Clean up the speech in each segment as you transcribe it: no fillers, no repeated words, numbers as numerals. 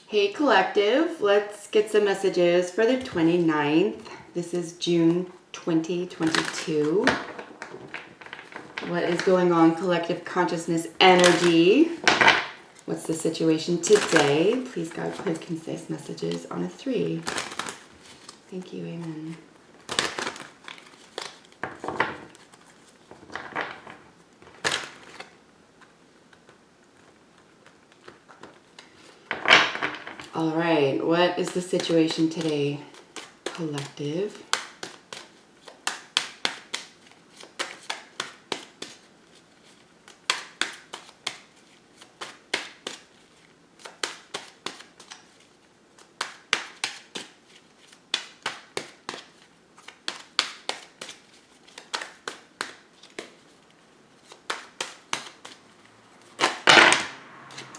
Hey Collective, let's get some messages for the 29th. This is June 2022. What is going on, Collective Consciousness Energy? What's the situation today? Please God, clear, concise messages on a 3. Thank you, amen. All right, what is the situation today, Collective?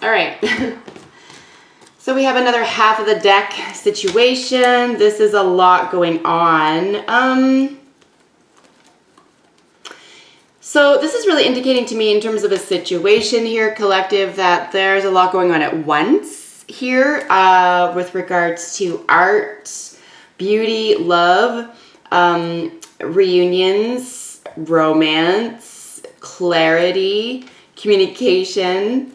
All right. So we have another half of the deck situation. This is a lot going on. So this is really indicating to me in terms of a situation here, Collective, that there's a lot going on at once here with regards to art, beauty, love, reunions, romance, clarity, communication,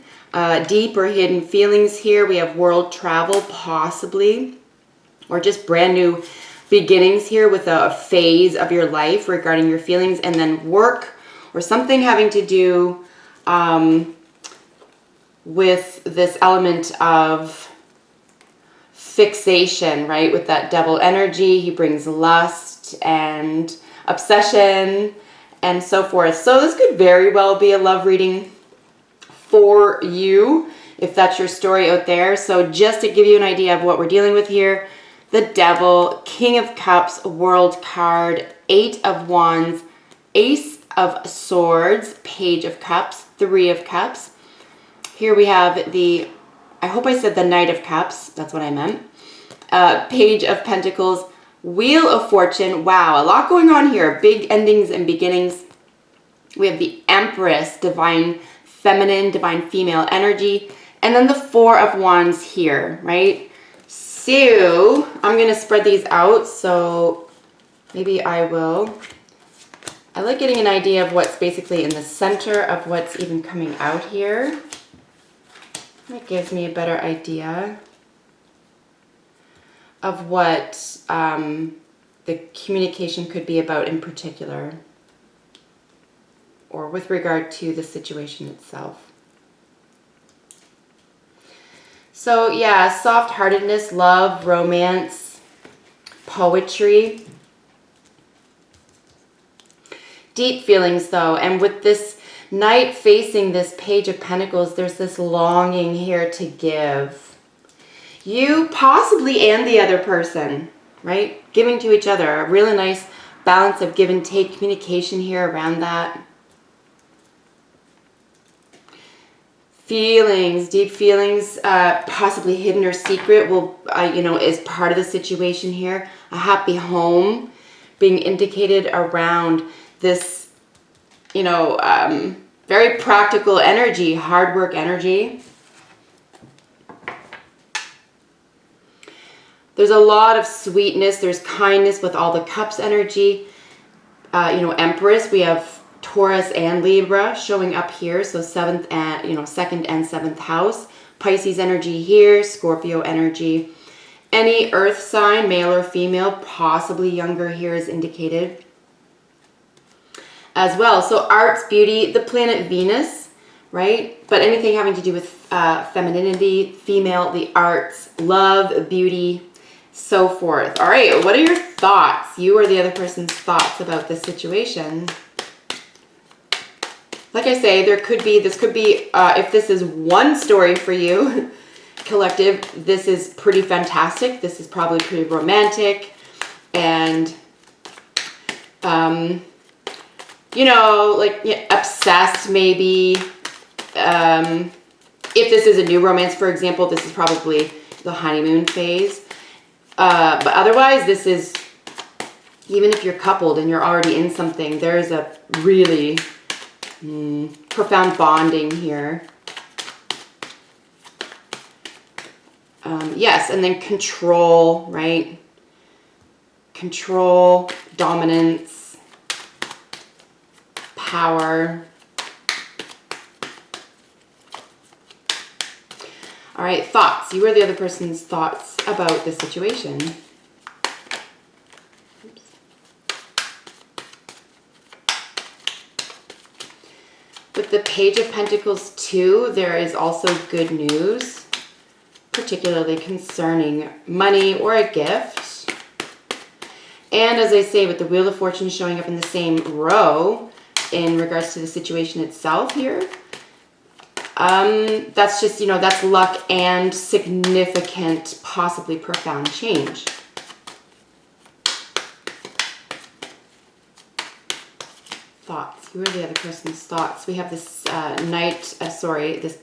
deep or hidden feelings here. We have world travel possibly, or just brand new beginnings here with a phase of your life regarding your feelings, and then work or something having to do with this element of fixation, right? With that devil energy, he brings lust and obsession and so forth. So this could very well be a love reading for you, if that's your story out there. So just to give you an idea of what we're dealing with here, the Devil, King of Cups, World card, 8 of Wands, Ace of Swords, Page of Cups, 3 of Cups. Here we have the, I hope I said the Knight of Cups, that's what I meant. Page of Pentacles, Wheel of Fortune. Wow, a lot going on here. Big endings and beginnings. We have the Empress, Divine Feminine, Divine Female energy. And then the 4 of Wands here, right? So I'm going to spread these out. So maybe I will. I like getting an idea of what's basically in the center of what's even coming out here. That gives me a better idea of what the communication could be about in particular, or with regard to the situation itself. So yeah, soft-heartedness, love, romance, poetry. Deep feelings though, and with this Knight facing this Page of Pentacles, there's this longing here to give. You possibly and the other person, right? Giving to each other. A really nice balance of give and take, communication here around that. Feelings, deep feelings, possibly hidden or secret, will, is part of the situation here. A happy home being indicated around this, very practical energy, hard work energy. There's a lot of sweetness. There's kindness with all the cups energy. Empress, we have Taurus and Libra showing up here. So 7th and, 2nd and 7th house. Pisces energy here, Scorpio energy. Any earth sign, male or female, possibly younger here is indicated as well. So arts, beauty, the planet Venus, right? But anything having to do with femininity, female, the arts, love, beauty, so forth. All right, what are your thoughts? You or the other person's thoughts about this situation? Like I say, this could be, if this is one story for you, Collective, this is pretty fantastic. This is probably pretty romantic and, obsessed maybe. If this is a new romance, for example, this is probably the honeymoon phase. But otherwise, this is, even if you're coupled and you're already in something, there's a really profound bonding here. Yes, and then control, right? Control, dominance, power. All right, thoughts. You are the other person's thoughts about the situation. Oops. With the Page of Pentacles 2, there is also good news, particularly concerning money or a gift. And as I say, with the Wheel of Fortune showing up in the same row in regards to the situation itself here, that's just, you know, that's luck and significant, possibly profound change. Thoughts. Who are the other person's thoughts? We have this this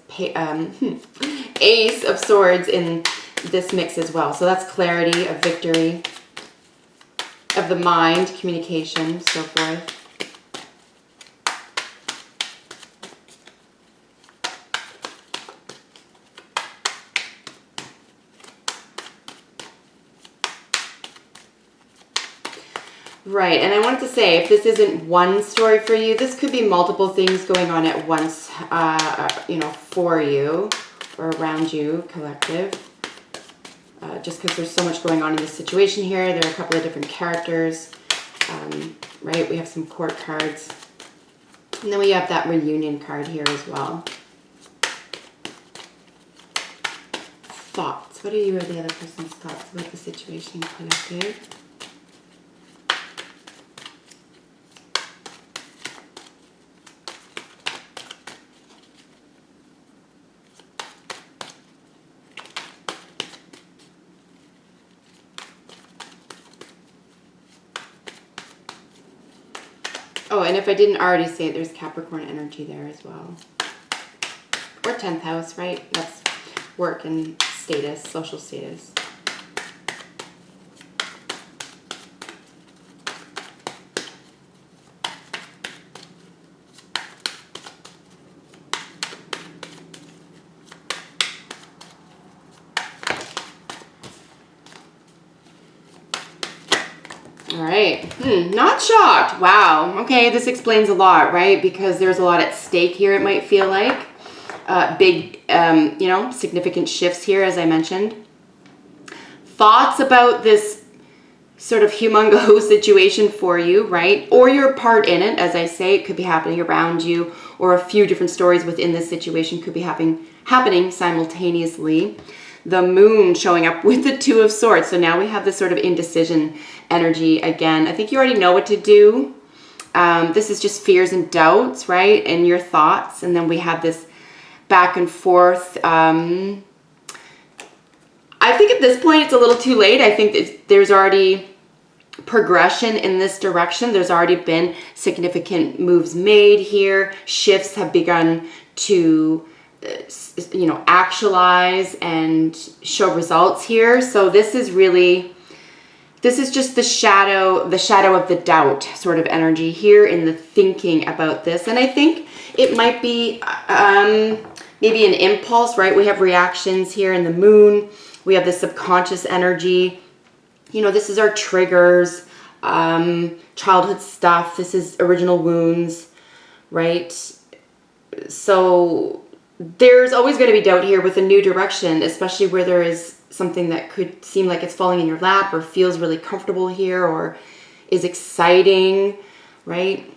Ace of Swords in this mix as well. So that's clarity, of victory, of the mind, communication, so forth. Right, and I wanted to say, if this isn't one story for you, this could be multiple things going on at once, you know, for you or around you, collective. Just because there's so much going on in this situation here. There are a couple of different characters, right? We have some court cards. And then we have that reunion card here as well. Thoughts. What are you or the other person's thoughts about the situation, collective? Oh, and if I didn't already say it, there's Capricorn energy there as well. Or 10th house, right? That's work and status, social status. All right, not shocked. Wow, okay, this explains a lot, right? Because there's a lot at stake here, it might feel like. Big, you know, significant shifts here, as I mentioned. Thoughts about this sort of humongous situation for you, right? Or your part in it, as I say, it could be happening around you, or a few different stories within this situation could be happening simultaneously. The Moon showing up with the Two of Swords. So now we have this sort of indecision energy again. I think you already know what to do. This is just fears and doubts, right? And your thoughts. And then we have this back and forth. I think at this point it's a little too late. I think there's already progression in this direction. There's already been significant moves made here. Shifts have begun to you know, actualize and show results here. So this is just the shadow of the doubt sort of energy here in the thinking about this. And I think it might be maybe an impulse, right? We have reactions here in the Moon. We have the subconscious energy. You know, this is our triggers, childhood stuff. This is original wounds, right? So there's always going to be doubt here with a new direction, especially where there is something that could seem like it's falling in your lap or feels really comfortable here or is exciting, right?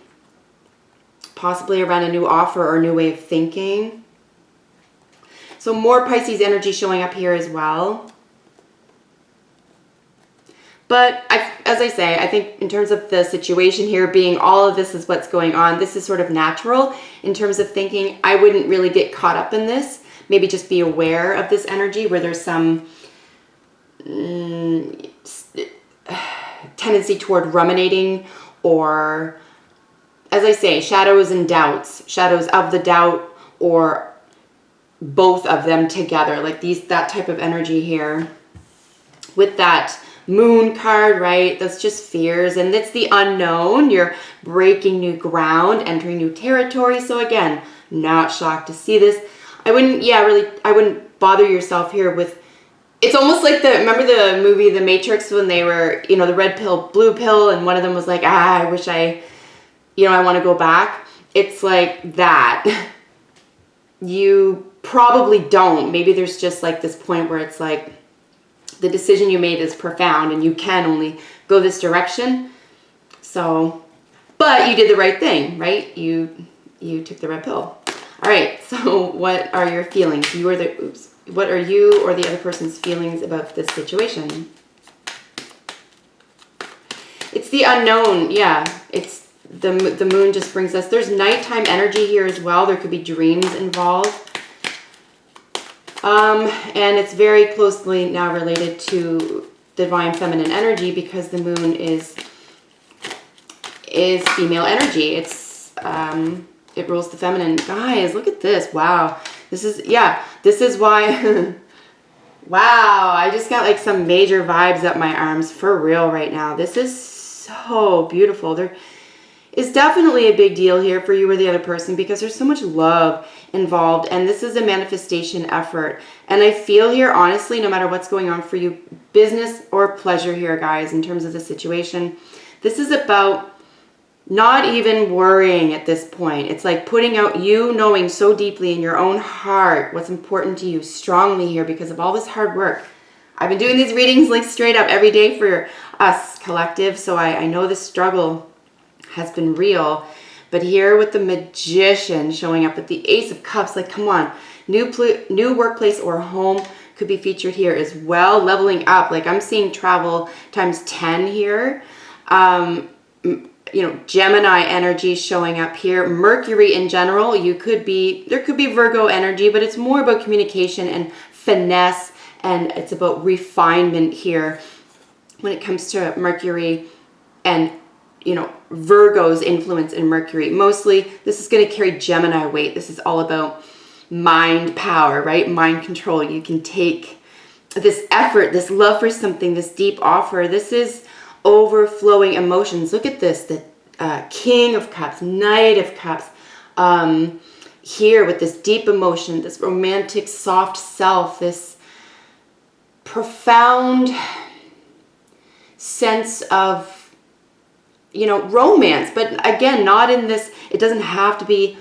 Possibly around a new offer or a new way of thinking. So more Pisces energy showing up here as well. But as I say, I think in terms of the situation here being all of this is what's going on, this is sort of natural in terms of thinking. I wouldn't really get caught up in this. Maybe just be aware of this energy where there's some tendency toward ruminating or, as I say, shadows and doubts, shadows of the doubt or both of them together, like that type of energy here with that Moon card, right? That's just fears, and it's the unknown. You're breaking new ground, entering new territory. So again, not shocked to see this. I wouldn't bother yourself here with it's almost like remember the movie The Matrix when they were, you know, the red pill, blue pill, and one of them was like, I wish I want to go back. It's like that. You probably don't. Maybe there's just like this point where it's like the decision you made is profound and you can only go this direction. So, but you did the right thing, right? You took the red pill. All right. So what are your feelings? What are you or the other person's feelings about this situation? It's the unknown. Yeah. It's the moon just brings us. There's nighttime energy here as well. There could be dreams involved. And it's very closely now related to divine feminine energy because the moon is female energy. It's it rules the feminine. Guys, look at this. Wow. This is why wow, I just got like some major vibes up my arms for real right now. This is so beautiful. There is definitely a big deal here for you or the other person because there's so much love involved, and this is a manifestation effort. And I feel here, honestly, no matter what's going on for you, business or pleasure here, guys, in terms of the situation, this is about not even worrying at this point. It's like putting out, you knowing so deeply in your own heart what's important to you strongly here because of all this hard work. I've been doing these readings like straight up every day for us collective, so I know the struggle has been real. But here with the Magician showing up with the Ace of Cups, like come on, new workplace or home could be featured here as well. Leveling up, like I'm seeing travel times 10 here. You know, Gemini energy showing up here. Mercury in general, there could be Virgo energy, but it's more about communication and finesse, and it's about refinement here when it comes to Mercury and, you know, Virgo's influence in Mercury. Mostly, this is going to carry Gemini weight. This is all about mind power, right? Mind control. You can take this effort, this love for something, this deep offer. This is overflowing emotions. Look at this, the King of Cups, Knight of Cups, here with this deep emotion, this romantic soft self, this profound sense of, you know, romance, but again, not in this, it doesn't have to be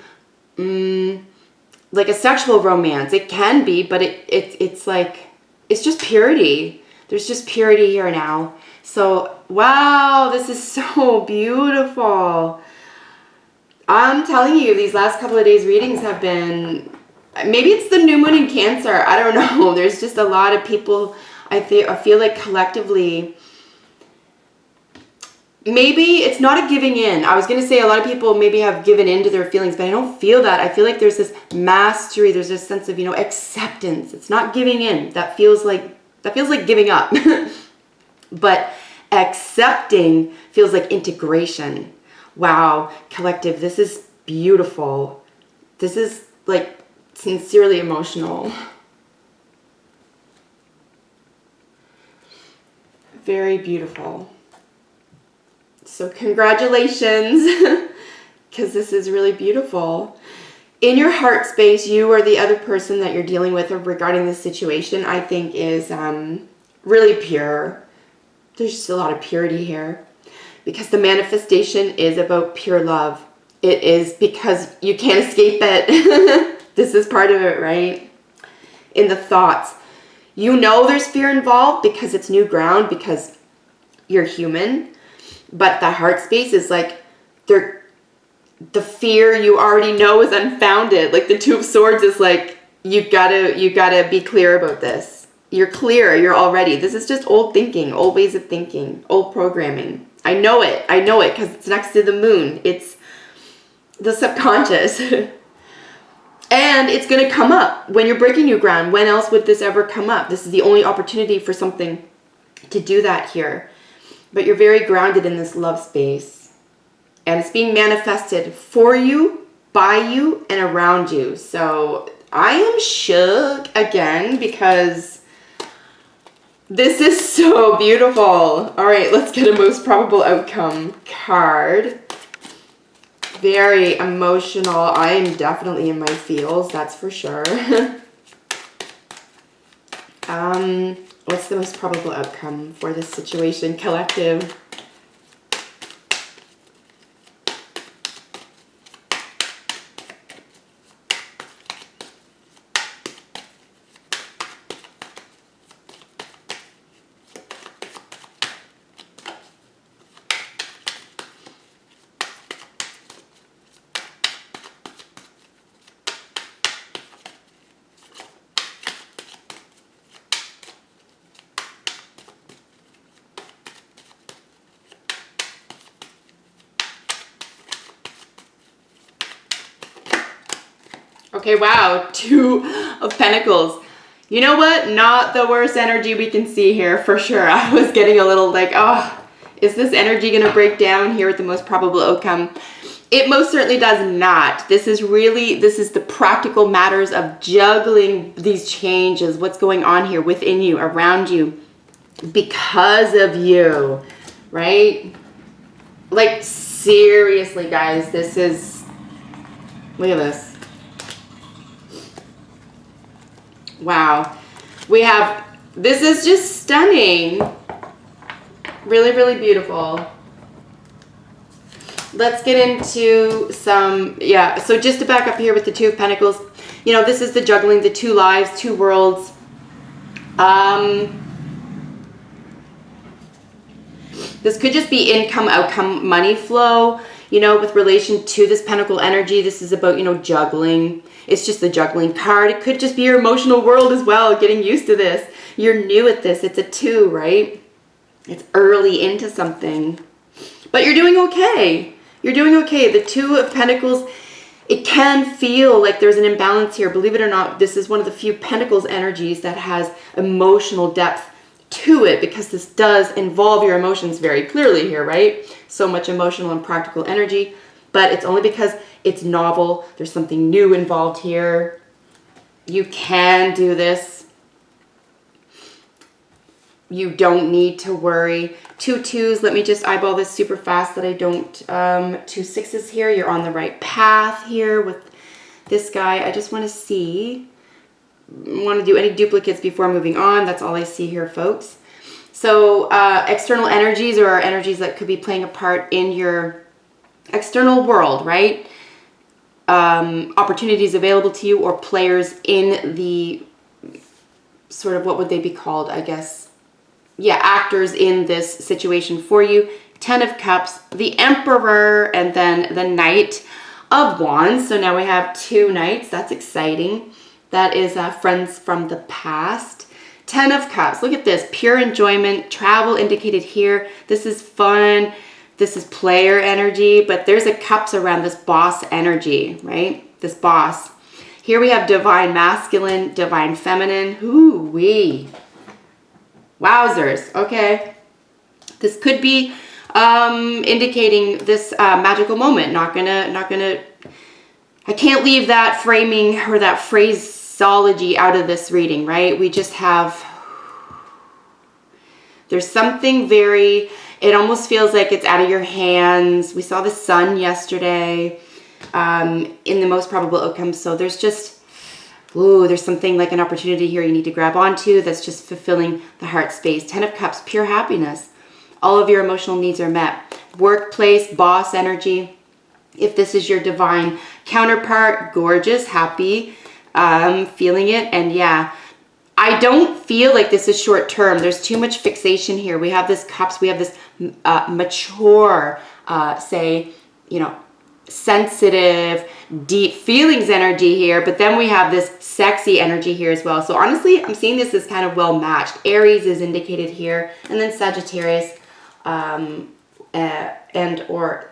like a sexual romance. It can be, but it's like, it's just purity. There's just purity here now. So, wow, this is so beautiful. I'm telling you, these last couple of days readings have been, maybe it's the new moon in Cancer. I don't know. There's just a lot of people, I feel like collectively, maybe it's not a giving in. I was going to say a lot of people maybe have given in to their feelings, but I don't feel that. I feel like there's this mastery. There's this sense of, you know, acceptance. It's not giving in. That feels like giving up. But accepting feels like integration. Wow, collective, this is beautiful. This is like sincerely emotional. Very beautiful. So congratulations, because this is really beautiful. In your heart space, you or the other person that you're dealing with regarding this situation, I think is really pure. There's just a lot of purity here because the manifestation is about pure love. It is because you can't escape it. This is part of it, right? In the thoughts. You know there's fear involved because it's new ground, because you're human. But the heart space is like, the fear you already know is unfounded. Like the Two of Swords is like, you gotta be clear about this. You're clear, you're already. This is just old thinking, old ways of thinking, old programming. I know it because it's next to the moon. It's the subconscious. And it's going to come up when you're breaking new ground. When else would this ever come up? This is the only opportunity for something to do that here. But you're very grounded in this love space. And it's being manifested for you, by you, and around you. So I am shook again because this is so beautiful. All right, let's get a most probable outcome card. Very emotional. I am definitely in my feels, that's for sure. What's the most probable outcome for this situation, collective? Okay, wow, 2 of Pentacles. You know what? Not the worst energy we can see here, for sure. I was getting a little like, oh, is this energy going to break down here with the most probable outcome? It most certainly does not. This is the practical matters of juggling these changes, what's going on here within you, around you, because of you, right? Like, seriously, guys, this is, look at this. Wow. We have, this is just stunning. Really, really beautiful. Let's get into some, yeah, so just to back up here with the 2 of Pentacles, you know, this is the juggling, the 2 lives, 2 worlds. This could just be income, outcome, money flow, you know, with relation to this Pentacle energy. This is about, you know, juggling. It's just the juggling card. It could just be your emotional world as well, getting used to this. You're new at this. It's a 2, right? It's early into something. But you're doing okay. You're doing okay. The 2 of Pentacles, it can feel like there's an imbalance here. Believe it or not, this is one of the few Pentacles energies that has emotional depth to it, because this does involve your emotions very clearly here, right? So much emotional and practical energy. But it's only because it's novel. There's something new involved here. You can do this. You don't need to worry. 2 2s. Let me just eyeball this super fast that I don't. 2 6s here. You're on the right path here with this guy. I just want to see. Want to do any duplicates before moving on. That's all I see here, folks. So external energies, or energies that could be playing a part in your external world, right? Opportunities available to you, or players in the sort of, what would they be called, I guess? Yeah, actors in this situation for you. 10 of Cups, the Emperor, and then the Knight of Wands. So now we have 2 Knights. That's exciting. That is friends from the past. 10 of Cups. Look at this. Pure enjoyment. Travel indicated here. This is fun. This is player energy. But there's a Cups around this boss energy, right? This boss. Here we have divine masculine, divine feminine. Ooh-wee. Wowzers. Okay. This could be indicating this magical moment. Not gonna. I can't leave that framing or that phraseology out of this reading, right? We just have, there's something very, it almost feels like it's out of your hands. We saw the sun yesterday in the most probable outcome. So there's just, ooh, there's something like an opportunity here you need to grab onto that's just fulfilling the heart space. 10 of Cups, pure happiness. All of your emotional needs are met. Workplace, boss energy. If this is your divine counterpart, gorgeous, happy, feeling it. And yeah, I don't feel like this is short term. There's too much fixation here. We have this Cups, we have this mature, say, you know, sensitive, deep feelings energy here. But then we have this sexy energy here as well. So honestly, I'm seeing this as kind of well matched. Aries is indicated here. And then Sagittarius and or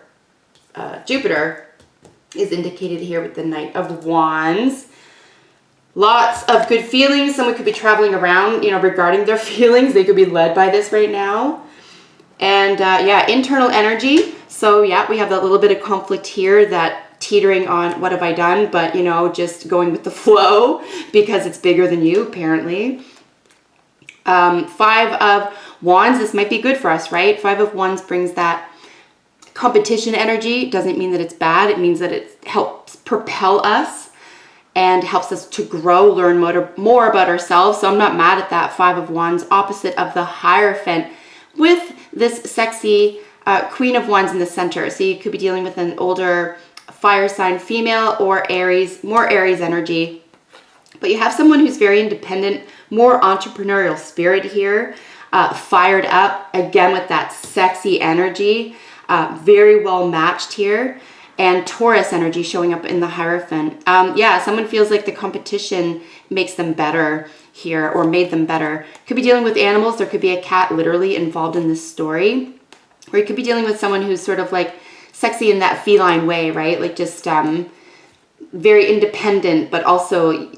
Jupiter is indicated here with the Knight of Wands. Lots of good feelings. Someone could be traveling around, you know, regarding their feelings. They could be led by this right now. And yeah, internal energy. So yeah, we have that little bit of conflict here, that teetering on what have I done, but you know, just going with the flow because it's bigger than you, apparently. 5 of Wands, this might be good for us, right? 5 of Wands brings that competition energy. Doesn't mean that it's bad. It means that it helps propel us. and helps us to grow, learn more about ourselves. So I'm not mad at that. 5 of Wands, opposite of the Hierophant, with this sexy Queen of Wands in the center. So you could be dealing with an older fire sign female or Aries, more Aries energy. But you have someone who's very independent, more entrepreneurial spirit here, fired up, again with that sexy energy, very well matched here. And Taurus energy showing up in the Hierophant. Yeah, someone feels like the competition makes them better here, or made them better. Could be dealing with animals. There could be a cat literally involved in this story. Or you could be dealing with someone who's sort of like sexy in that feline way, right? Like just very independent, but also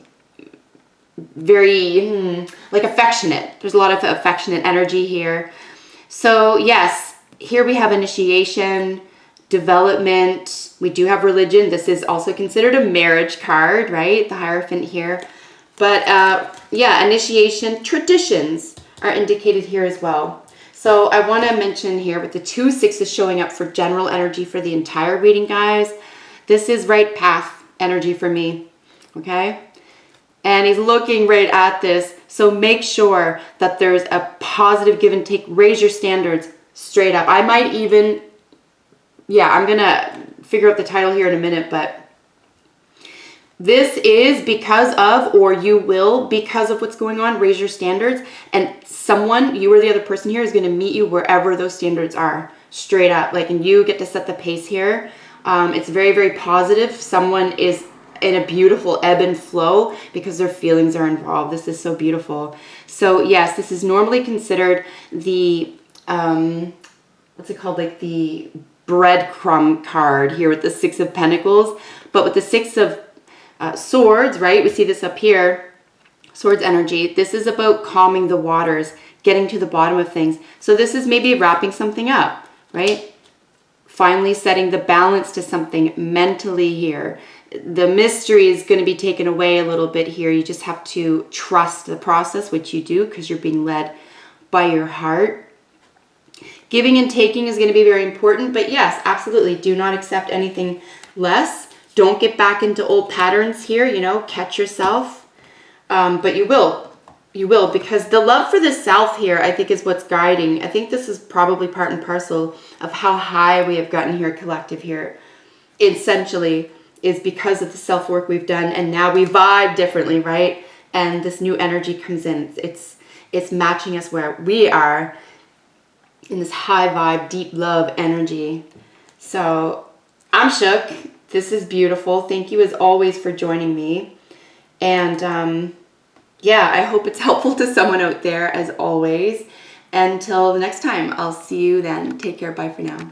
very like affectionate. There's a lot of affectionate energy here. So yes, here we have initiation, development. We do have religion. This is also considered a marriage card, right? The Hierophant here. But yeah, initiation, traditions are indicated here as well. So I want to mention here with the 2 6s showing up for general energy for the entire reading, guys. This is right path energy for me, okay? And he's looking right at this. So make sure that there's a positive give and take. Raise your standards straight up. I might even, yeah, I'm going to figure out the title here in a minute, but this is because of, or you will, because of what's going on, raise your standards. And someone, you or the other person here, is going to meet you wherever those standards are, straight up. Like, and you get to set the pace here. It's very, very positive. Someone is in a beautiful ebb and flow because their feelings are involved. This is so beautiful. So yes, this is normally considered the, what's it called? Like the breadcrumb card here with the 6 of Pentacles. But with the 6 of Swords, right? We see this up here. Swords energy. This is about calming the waters, getting to the bottom of things. So this is maybe wrapping something up, right? Finally setting the balance to something mentally here. The mystery is going to be taken away a little bit here. You just have to trust the process, which you do because you're being led by your heart. Giving and taking is going to be very important. But yes, absolutely. Do not accept anything less. Don't get back into old patterns here, you know, catch yourself. But you will, because the love for the self here, I think, is what's guiding. I think this is probably part and parcel of how high we have gotten here, collective here. Essentially, is because of the self-work we've done, and now we vibe differently, right? And this new energy comes in. It's matching us where we are in this high vibe, deep love energy. So I'm shook. This is beautiful. Thank you as always for joining me. And yeah, I hope it's helpful to someone out there as always. Until the next time, I'll see you then. Take care. Bye for now.